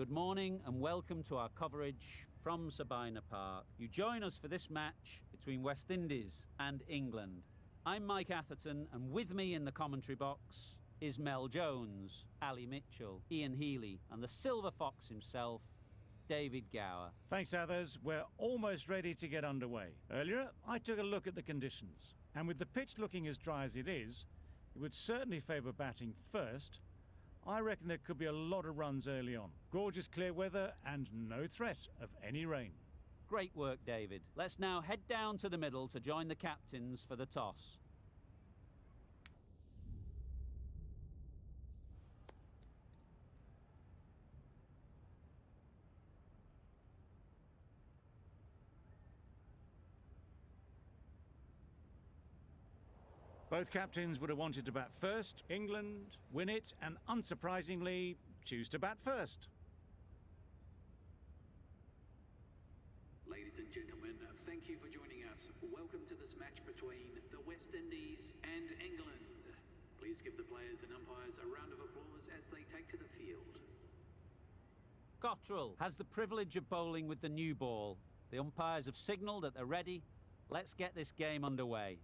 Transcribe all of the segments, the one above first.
Good morning and welcome to our coverage from Sabina Park. You join us for this match between West Indies and England. I'm Mike Atherton, and with me in the commentary box is Mel Jones, Ali Mitchell, Ian Healy and the Silver Fox himself, David Gower. Thanks, others. We're almost ready to get underway. Earlier, I took a look at the conditions, and with the pitch looking as dry as it is, it would certainly favour batting first. I reckon there could be a lot of runs early on. Gorgeous clear weather and no threat of any rain. Great work, David. Let's now head down to the middle to join the captains for the toss. Both captains would have wanted to bat first. England win it and, unsurprisingly, choose to bat first. Ladies and gentlemen, thank you for joining us. Welcome to this match between the West Indies and England. Please give the players and umpires a round of applause as they take to the field. Cottrell has the privilege of bowling with the new ball. The umpires have signalled that they're ready. Let's get this game underway.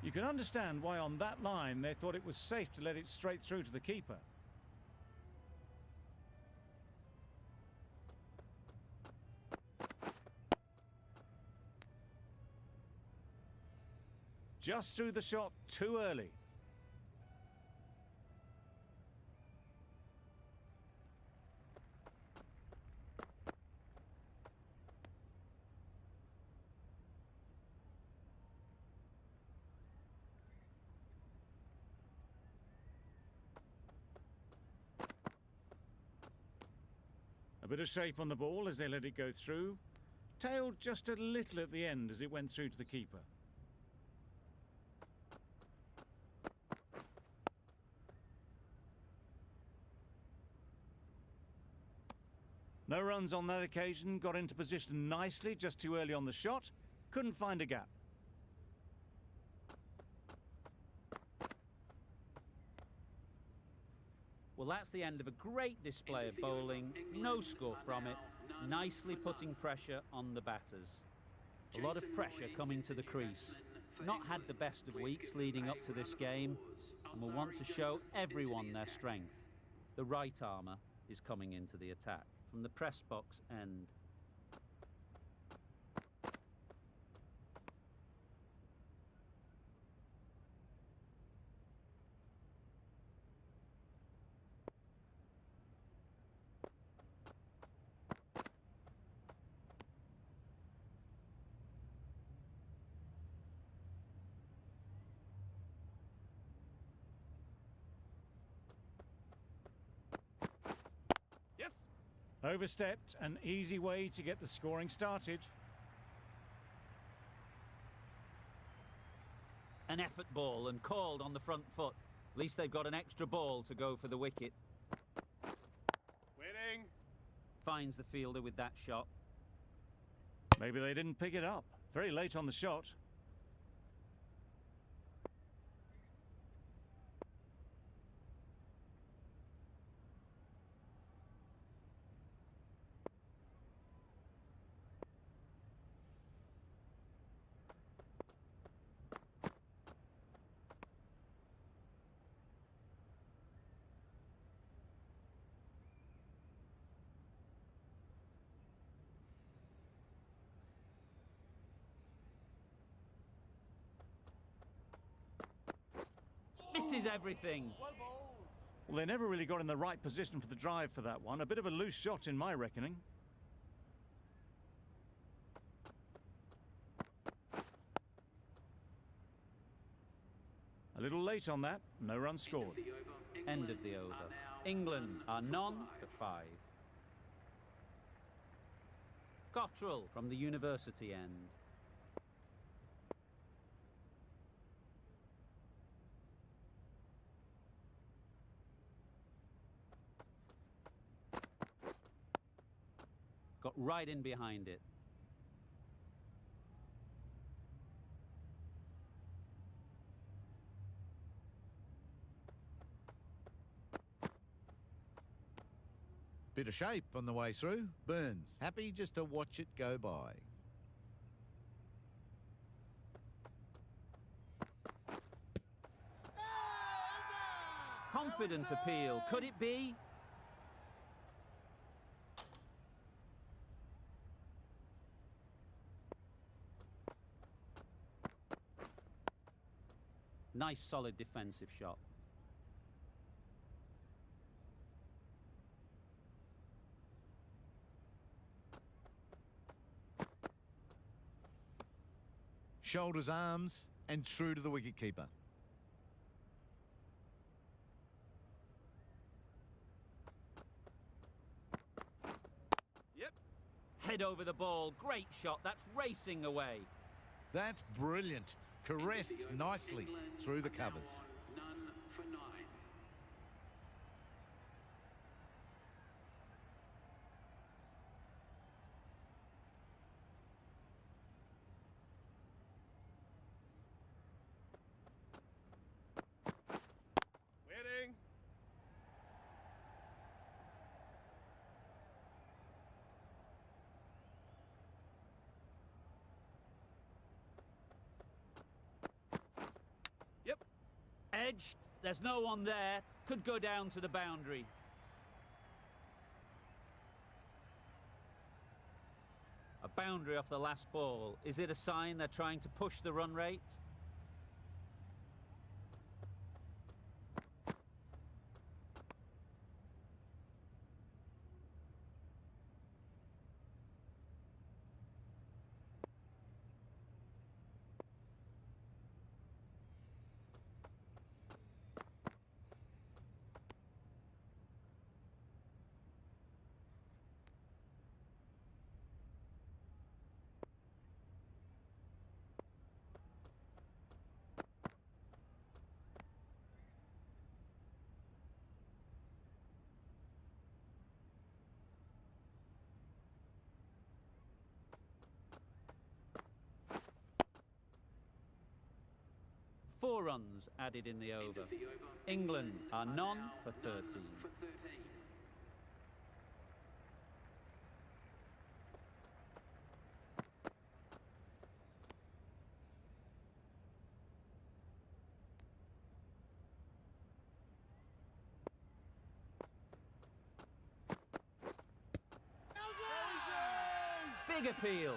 You can understand why on that line they thought it was safe to let it straight through to the keeper. Just threw the shot too early. A bit of shape on the ball as they let it go through. Tailed just a little at the end as it went through to the keeper. No runs on that occasion, got into position nicely just too early on the shot. Couldn't find a gap. Well, that's the end of a great display of bowling. No score from it. Nicely putting pressure on the batters. A lot of pressure coming to the crease. Not had the best of weeks leading up to this game, and will want to show everyone their strength. The right armour is coming into the attack from the press box end. Yes. Overstepped, an easy way to get the scoring started. An effort ball and called on the front foot. At least they've got an extra ball to go for the wicket. Winning. Finds the fielder with that shot. Maybe they didn't pick it up. Very late on the shot. Misses everything. Well, they never really got in the right position for the drive for that one. A bit of a loose shot in my reckoning. A little late on that. No run scored. End of the over. England are none for 5. Cottrell from the university end. Got right in behind it. Bit of shape on the way through. Burns, happy just to watch it go by. Confident appeal, could it be? Nice solid defensive shot. Shoulders, arms, and true to the wicketkeeper. Yep. Head over the ball, great shot, that's racing away. That's brilliant. Caressed nicely through the covers. None for 9. Waiting. Yep. Edged, there's no one there, could go down to the boundary. A boundary off the last ball. Is it a sign they're trying to push the run rate? Four runs added in the over. England are none for 13. For 13. Big appeal.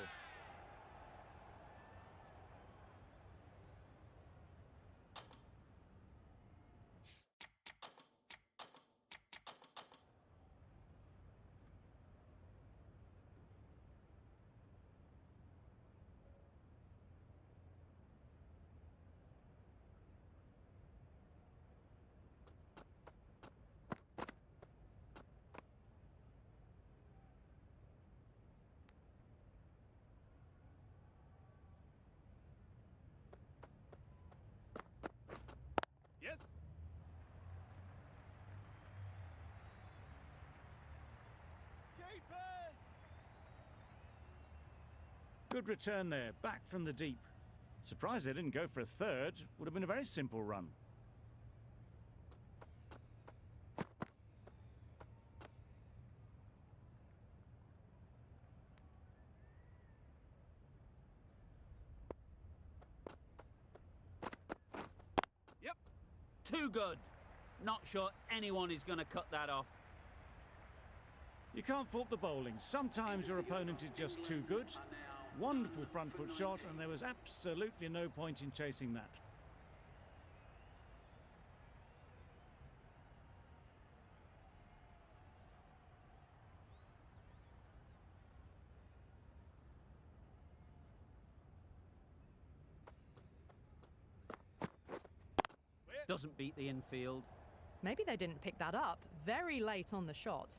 Yes. Keepers. Good return there, back from the deep. Surprised they didn't go for a third. Would have been a very simple run. Yep. Too good. Not sure anyone is going to cut that off. You can't fault the bowling. Sometimes your opponent is just too good. Wonderful front foot shot, and there was absolutely no point in chasing that. Doesn't beat the infield. Maybe they didn't pick that up. Very late on the shot.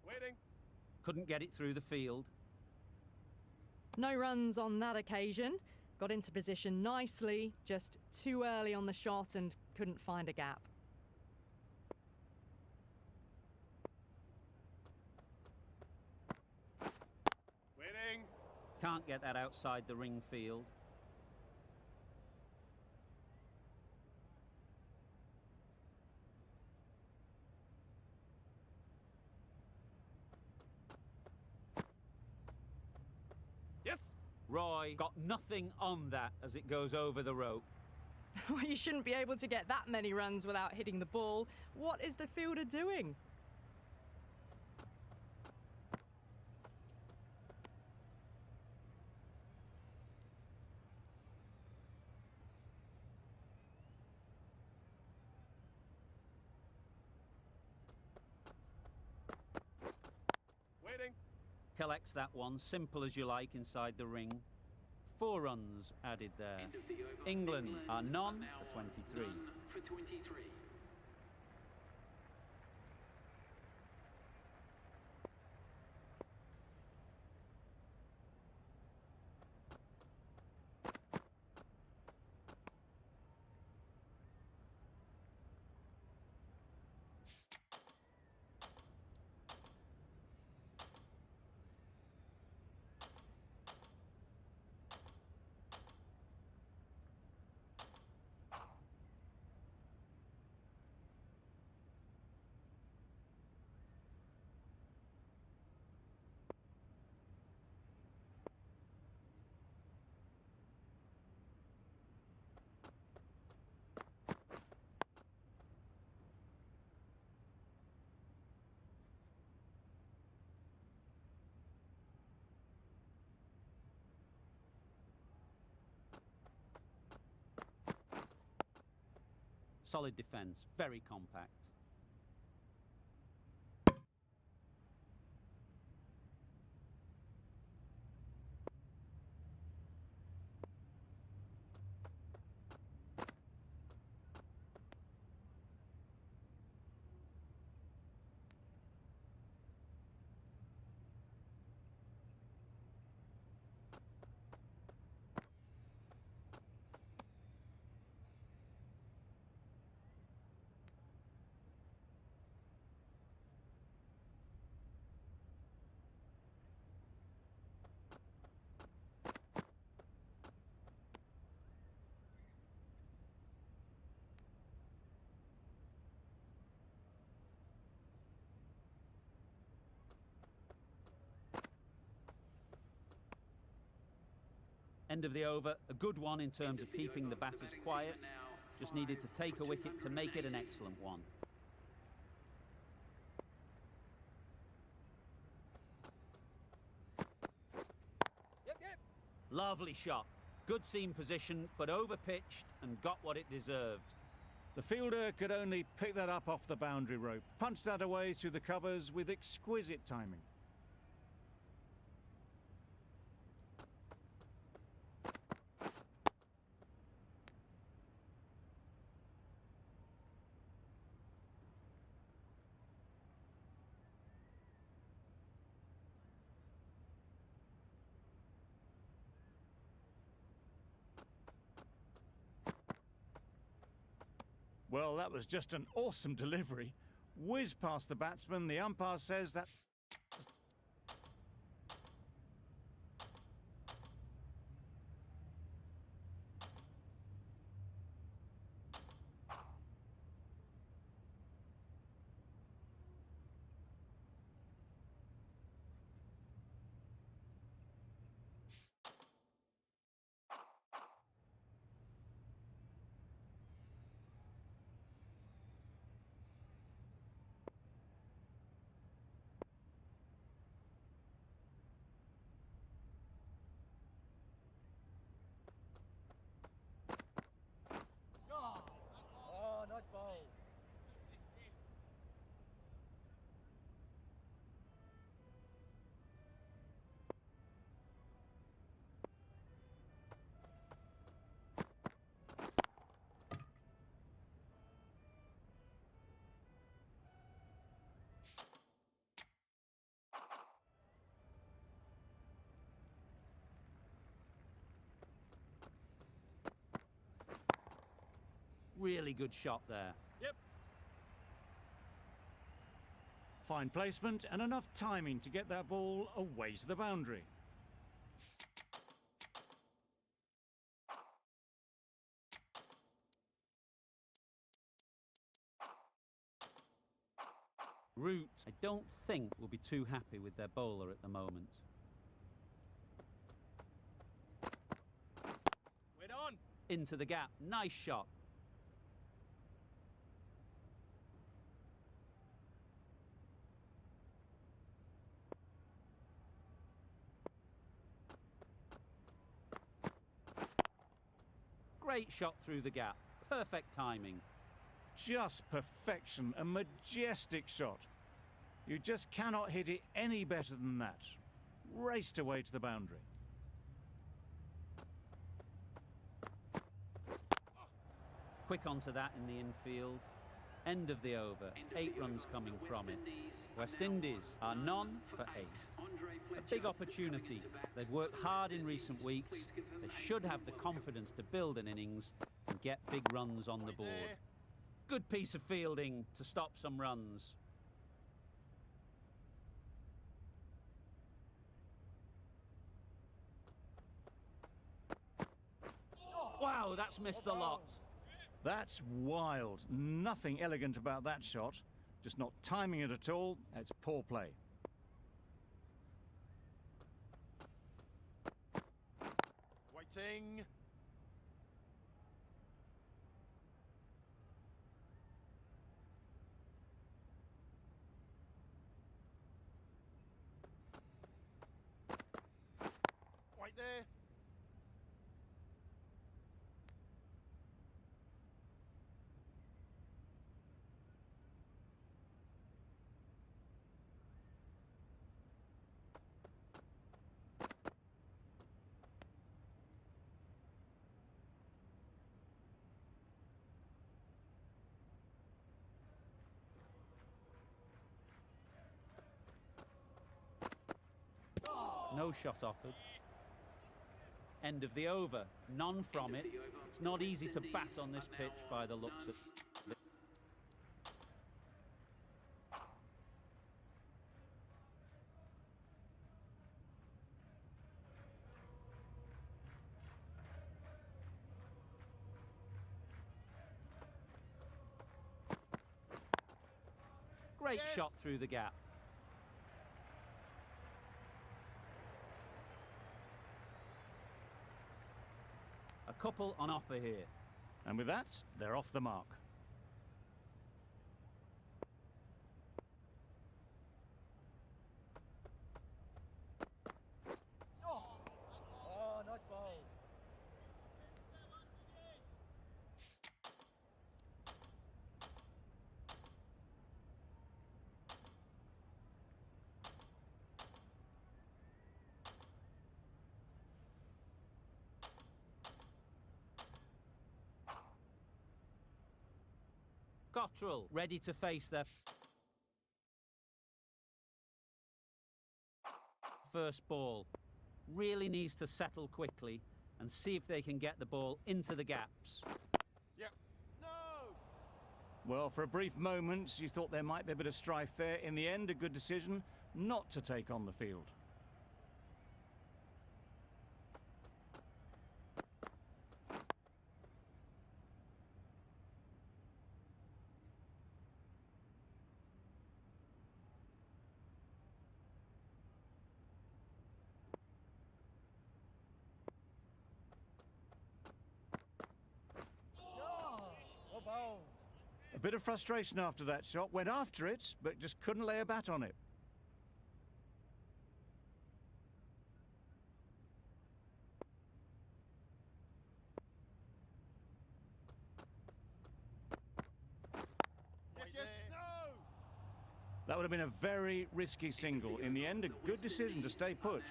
Waiting. Couldn't get it through the field. No runs on that occasion. Got into position nicely, just too early on the shot and couldn't find a gap. Waiting. Can't get that outside the ring field. Yes. Roy got nothing on that as it goes over the rope. Well, you shouldn't be able to get that many runs without hitting the ball. What is the fielder doing? Waiting. Collects that one, simple as you like, inside the ring. 4 runs added there. End of the over. England are none now for 23. None for 23. Solid defence, very compact. End of the over, a good one in terms of keeping the batters quiet. Just needed to take a wicket to make it an excellent one. Yep, yep. Lovely shot. Good seam position, but over-pitched and got what it deserved. The fielder could only pick that up off the boundary rope, punched that away through the covers with exquisite timing. Well, that was just an awesome delivery. Whiz past the batsman. The umpire says that... Really good shot there. Yep. Fine placement and enough timing to get that ball away to the boundary. Roots, I don't think, will be too happy with their bowler at the moment. Wait on. Into the gap. Nice shot. Great shot through the gap. Perfect timing. Just perfection, a majestic shot. You just cannot hit it any better than that. Raced away to the boundary. Quick onto that in the infield. End of the over. 8 runs coming from it. West Indies are none for 8. A big opportunity. They've worked hard in recent weeks. They should have the confidence to build an innings and get big runs on the board. Good piece of fielding to stop some runs. Wow, that's missed the lot. That's wild. Nothing elegant about that shot. Just not timing it at all. It's poor play. Waiting. Wait there. No shot offered. End of the over. None from it. It's not easy to bat on this pitch by the looks of it. Great Yes. shot through the gap. A couple on offer here. And with that, they're off the mark. Oh, nice ball. Cottrell ready to face their first ball. Really needs to settle quickly and see if they can get the ball into the gaps. Yep. No. Well, for a brief moment, you thought there might be a bit of strife there. In the end, a good decision not to take on the field. Well bowled. A bit of frustration after that shot. Went after it, but just couldn't lay a bat on it. Yes, yes. No. That would have been a very risky single. In the end, a good decision to stay put.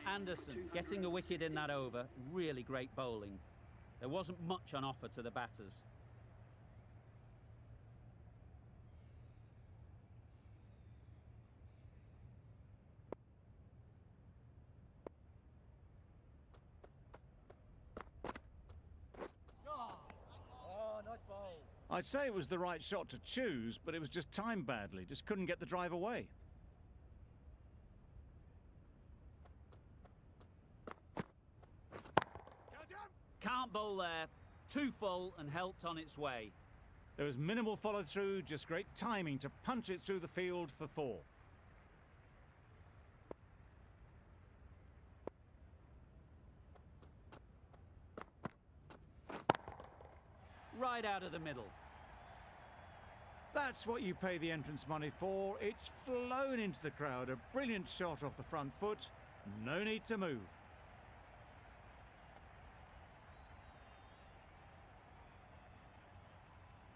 Anderson getting a wicket in that over. Really great bowling. There wasn't much on offer to the batters. Oh, nice ball. I'd say it was the right shot to choose, but it was just timed badly. Just couldn't get the drive away. Can't bowl there. Too full and helped on its way. There was minimal follow-through, just great timing to punch it through the field for 4. Right out of the middle. That's what you pay the entrance money for. It's flown into the crowd. A brilliant shot off the front foot. No need to move.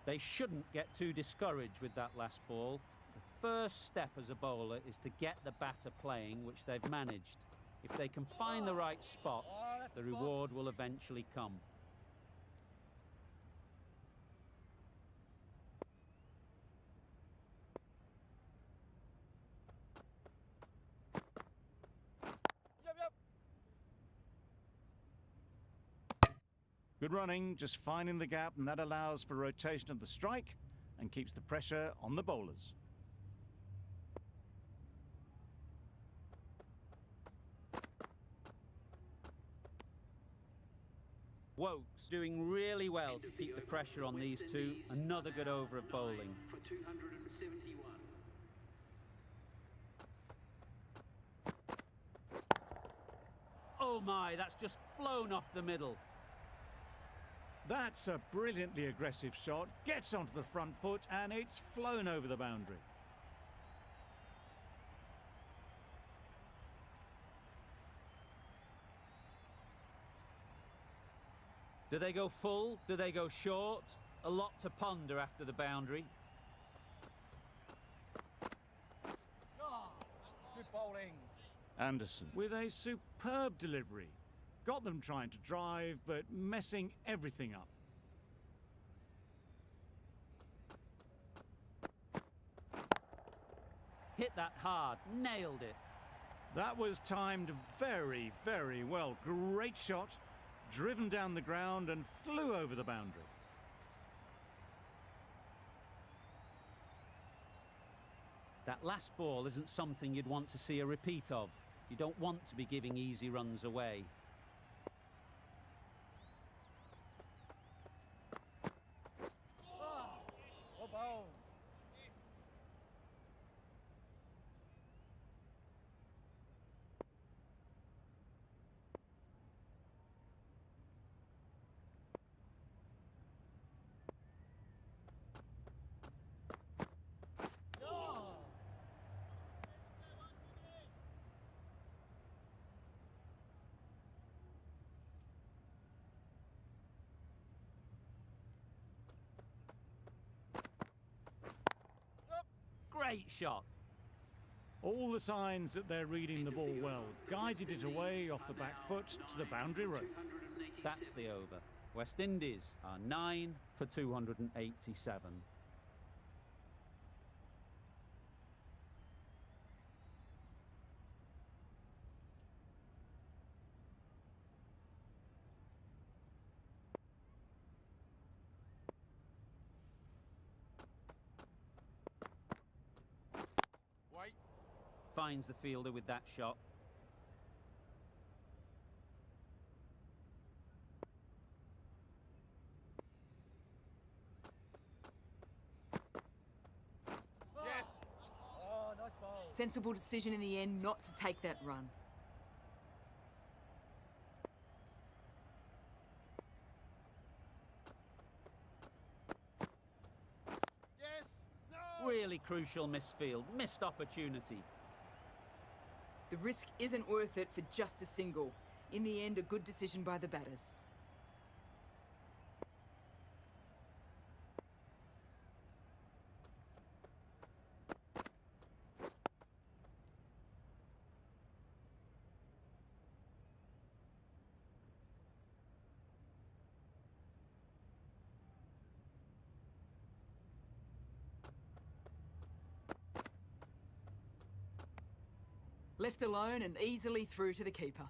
They shouldn't get too discouraged with that last ball. The first step as a bowler is to get the batter playing, which they've managed. If they can find the right spot, the reward will eventually come. Good running, just finding the gap, and that allows for rotation of the strike and keeps the pressure on the bowlers. Wokes doing really well to keep the pressure on these two. Another good over of bowling. For 271. Oh my, that's just flown off the middle. That's a brilliantly aggressive shot, gets onto the front foot, and it's flown over the boundary. Do they go full? Do they go short? A lot to ponder after the boundary. Good bowling. Anderson with a superb delivery. Got them trying to drive, but messing everything up. Hit that hard, nailed it. That was timed very, very well. Great shot, driven down the ground and flew over the boundary. That last ball isn't something you'd want to see a repeat of. You don't want to be giving easy runs away. Well bowled. Great shot. All the signs that they're reading the ball well. Guided it away off the back foot to the boundary rope. That's the over. West Indies are 9 for 287. Wait. Finds the fielder with that shot. Yes. Oh, nice bowl. Sensible decision in the end not to take that run. Yes. No. Really crucial misfield, missed opportunity. The risk isn't worth it for just a single. In the end, a good decision by the batters. Left alone and easily through to the keeper.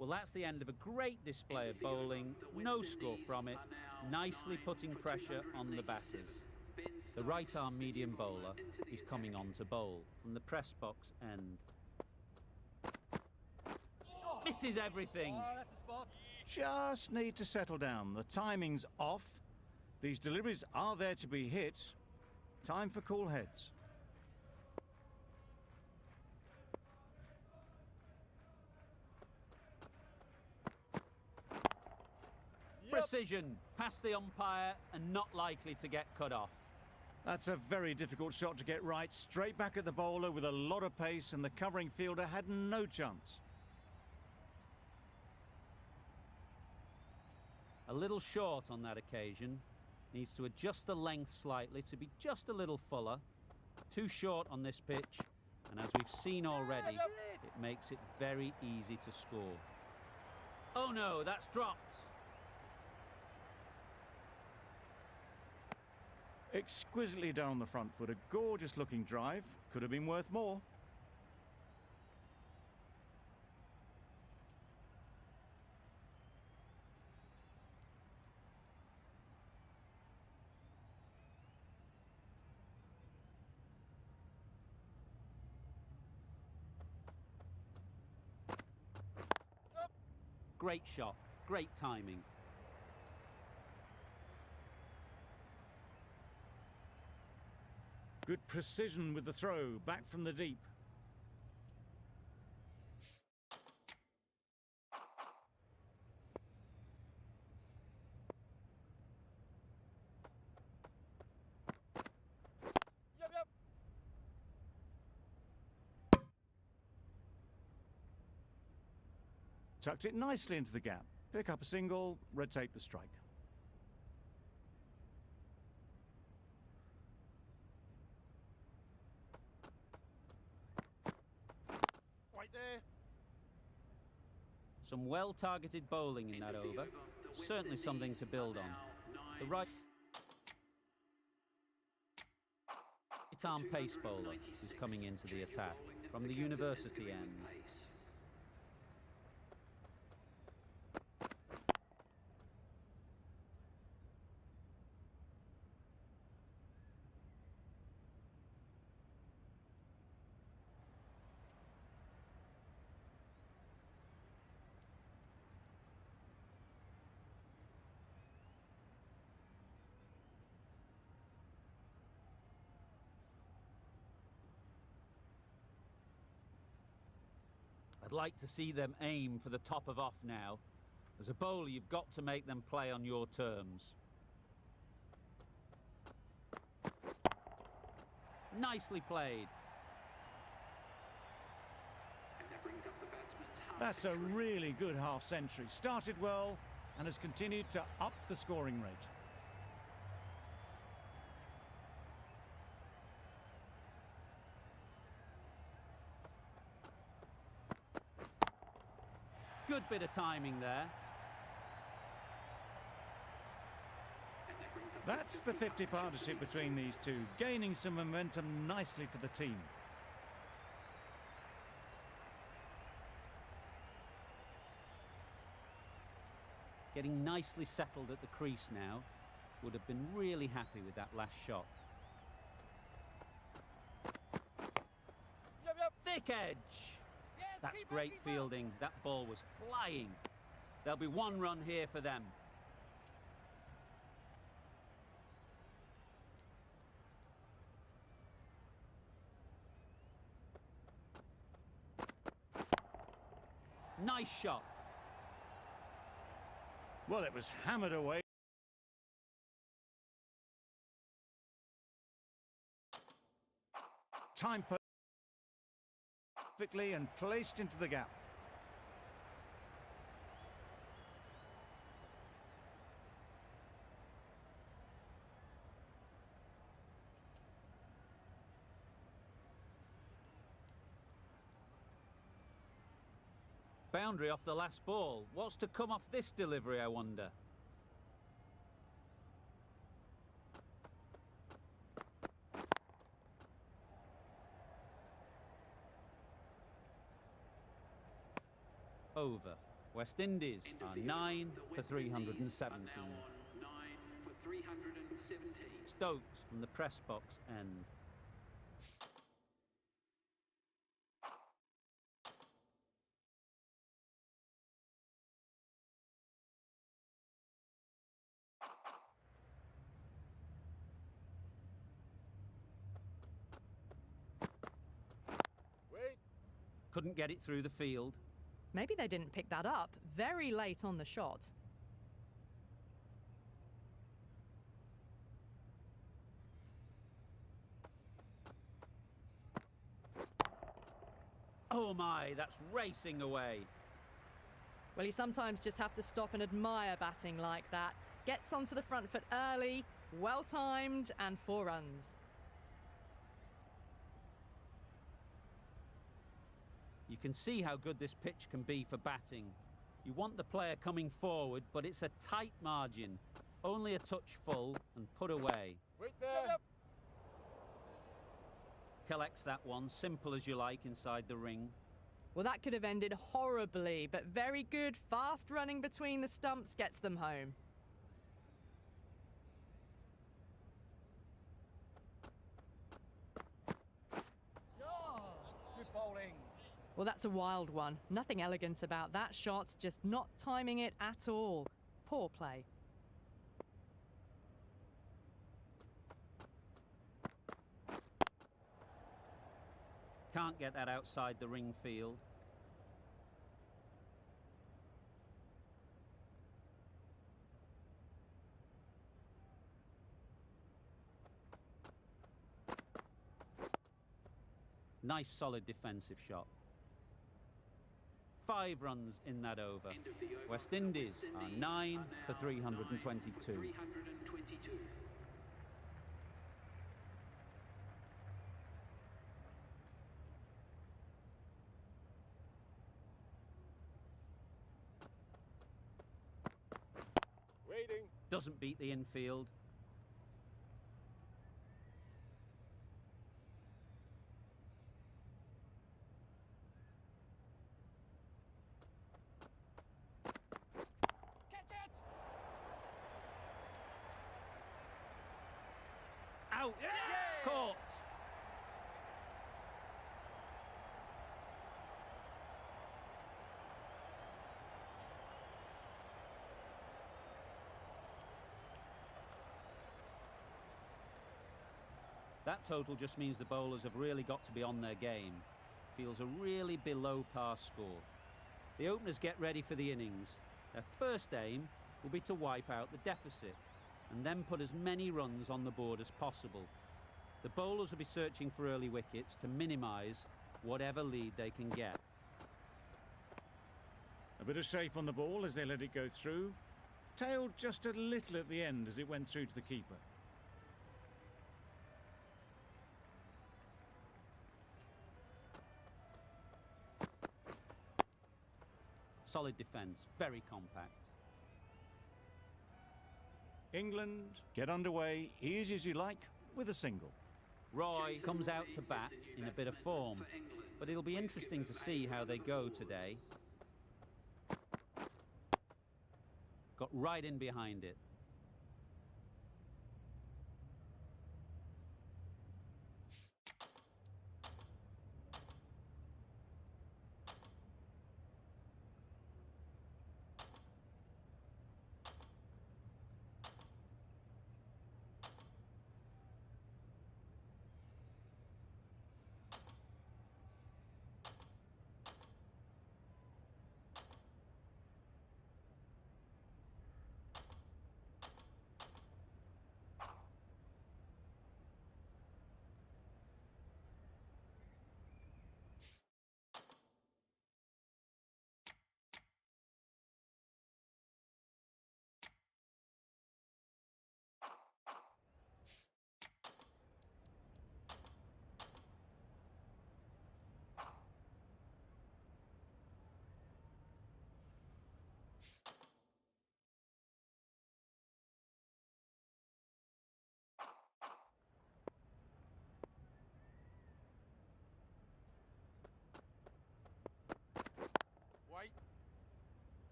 Well, that's the end of a great display of bowling. No score from it. Nicely putting pressure on the batters. The right-arm medium bowler is coming on to bowl from the press box end. Misses everything. Oh, that's a spot. Just need to settle down. The timing's off. These deliveries are there to be hit. Time for cool heads. Precision, past the umpire and not likely to get cut off. That's a very difficult shot to get right. Straight back at the bowler with a lot of pace, and the covering fielder had no chance. A little short on that occasion. Needs to adjust the length slightly to be just a little fuller. Too short on this pitch, and as we've seen already, it makes it very easy to score. Oh no, that's dropped. Exquisitely done on the front foot. A gorgeous looking drive. Could have been worth more. Great shot, great timing. Good precision with the throw, back from the deep. Yep, yep. Tucked it nicely into the gap. Pick up a single, rotate the strike. Right there. Some well-targeted bowling in that over. Certainly something to build on. The right arm pace bowler is coming into the attack from the university end. I'd like to see them aim for the top of off now. As a bowler, you've got to make them play on your terms. Nicely played. That's a really good half century. Started well and has continued to up the scoring rate. Good bit of timing there. That's the 50 partnership between these two, gaining some momentum nicely for the team. Getting nicely settled at the crease now. Would have been really happy with that last shot. Yep, yep. Thick edge. That's great fielding. That ball was flying. There'll be one run here for them. Nice shot. Well, it was hammered away. Time perfectly and placed into the gap. Boundary off the last ball. What's to come off this delivery, I wonder? Over. West Indies End of are the 9 over. The for West Indies are 317. now on 9 for 317. Stokes from the press box end. Wait. Couldn't get it through the field. Maybe they didn't pick that up very late on the shot. Oh my, that's racing away. Well, you sometimes just have to stop and admire batting like that. Gets onto the front foot early, well timed, and 4 runs. You can see how good this pitch can be for batting. You want the player coming forward, but it's a tight margin. Only a touch full and put away. Wait there. Collects that one, simple as you like, inside the ring. Well, that could have ended horribly, but very good, fast running between the stumps gets them home. Good bowling. Well, that's a wild one. Nothing elegant about that shot, just not timing it at all. Poor play. Can't get that outside the ring field. Nice solid defensive shot. 5 runs in that over. End of the over. West The Indies are 9 now for 322. 9 for 322. Waiting. Doesn't beat the infield. Catch it. Out! Caught! That total just means the bowlers have really got to be on their game. Feels a really below par score. The openers get ready for the innings. Their first aim will be to wipe out the deficit and then put as many runs on the board as possible. The bowlers will be searching for early wickets to minimise whatever lead they can get. A bit of shape on the ball as they let it go through. Tailed just a little at the end as it went through to the keeper. Solid defence, very compact. England get underway easy as you like with a single. Roy comes out to bat in a bit of form, but it'll be interesting to see how they go today. Got right in behind it.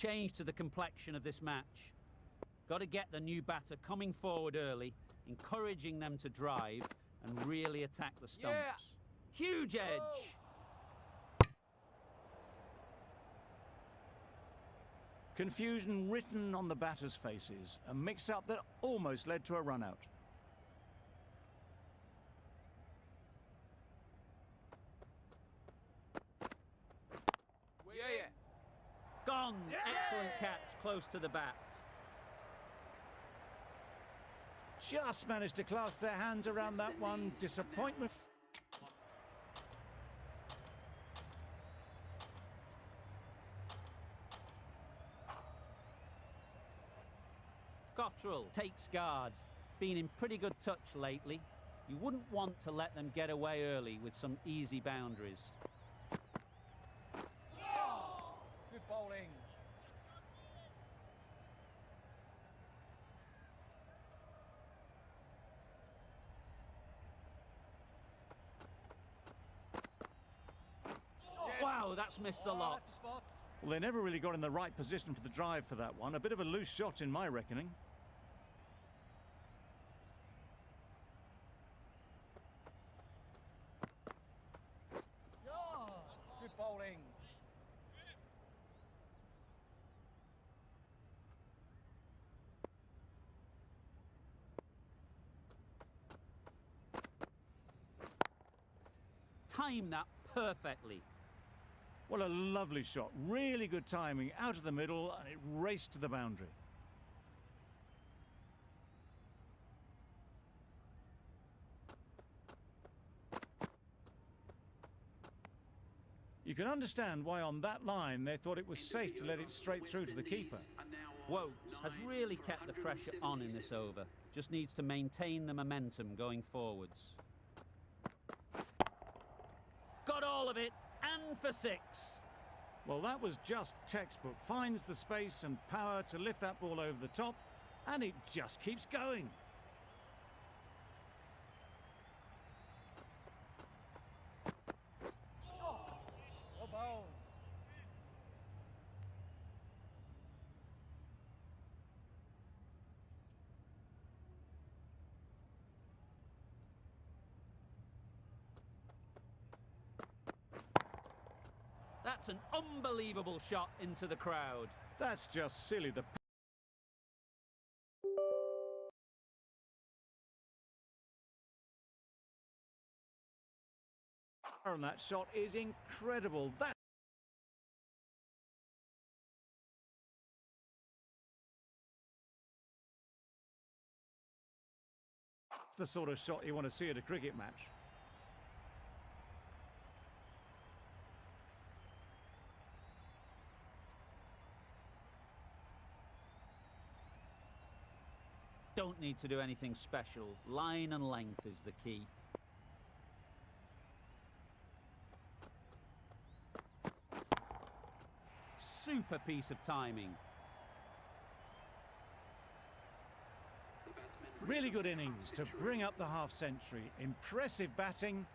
change to the complexion of this match. Got to get the new batter coming forward early, encouraging them to drive and really attack the stumps. Huge edge! Confusion written on the batters' faces, a mix-up that almost led to a run-out. Gone! Excellent catch, close to the bat. Just managed to clasp their hands around that one. Disappointment. Cottrell takes guard. Been in pretty good touch lately. You wouldn't want to let them get away early with some easy boundaries. Good bowling. Wow, that's missed a lot. Well, they never really got in the right position for the drive for that one. A bit of a loose shot in my reckoning. Good bowling. Time that perfectly. What a lovely shot. Really good timing. Out of the middle, and it raced to the boundary. You can understand why on that line they thought it was safe to let it straight through to the keeper. Wokes has really kept the pressure on in this over. Just needs to maintain the momentum going forwards. Got all of it, and for 6. Well, that was just textbook. Finds the space and power to lift that ball over the top, and it just keeps going. Well bowled. That's an unbelievable shot into the crowd. That's just silly. The power on that shot is incredible. That's the sort of shot you want to see at a cricket match. Don't need to do anything special. Line and length is the key. Super piece of timing. Really good innings to bring up the half-century. Impressive batting,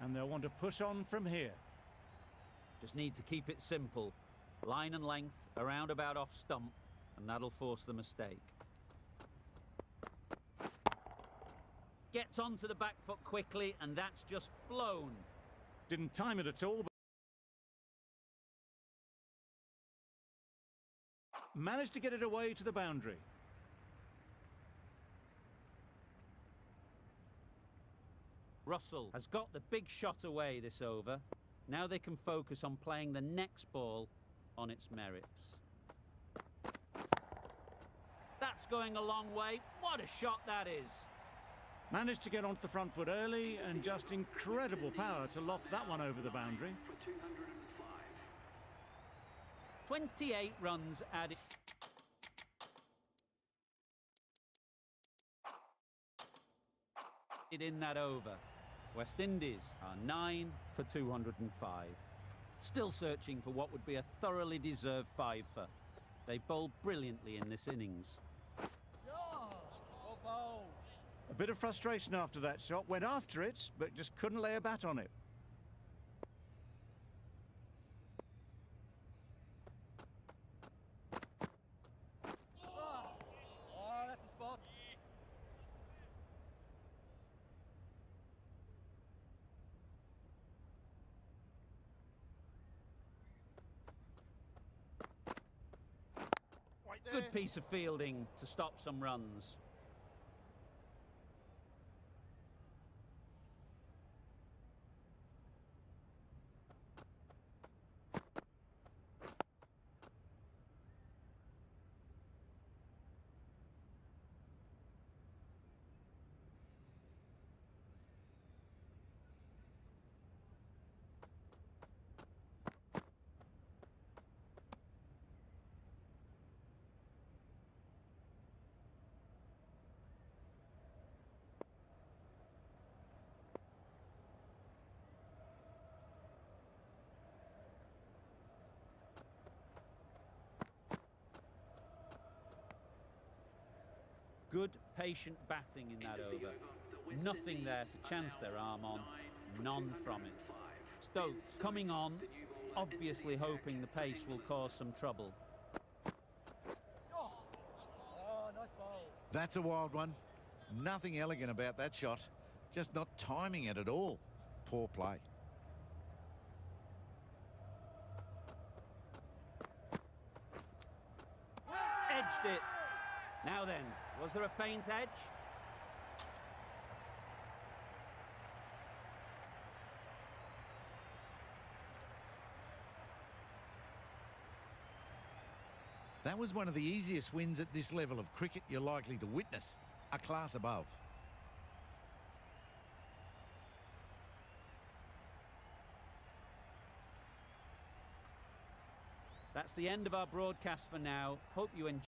and they'll want to push on from here. Just need to keep it simple. Line and length, around about off stump, and that'll force the mistake. Gets onto the back foot quickly, and that's just flown. Didn't time it at all, but managed to get it away to the boundary. Russell has got the big shot away this over. Now they can focus on playing the next ball on its merits. That's going a long way. What a shot that is. Managed to get onto the front foot early, and just incredible power to loft that one over the boundary. 28 runs added. In that over. West Indies are 9 for 205. Still searching for what would be a thoroughly deserved five-fer. They bowled brilliantly in this innings. Well bowled. A bit of frustration after that shot. Went after it, but just couldn't lay a bat on it. Good piece of fielding to stop some runs. Good, patient batting in that over. Nothing there to chance their arm on. None from it. Stokes coming on, obviously hoping the pace will cause some trouble. Oh, nice ball. That's a wild one. Nothing elegant about that shot. Just not timing it at all. Poor play. Edged it. Now then, was there a faint edge? That was one of the easiest wins at this level of cricket you're likely to witness. A class above. That's the end of our broadcast for now. Hope you enjoyed.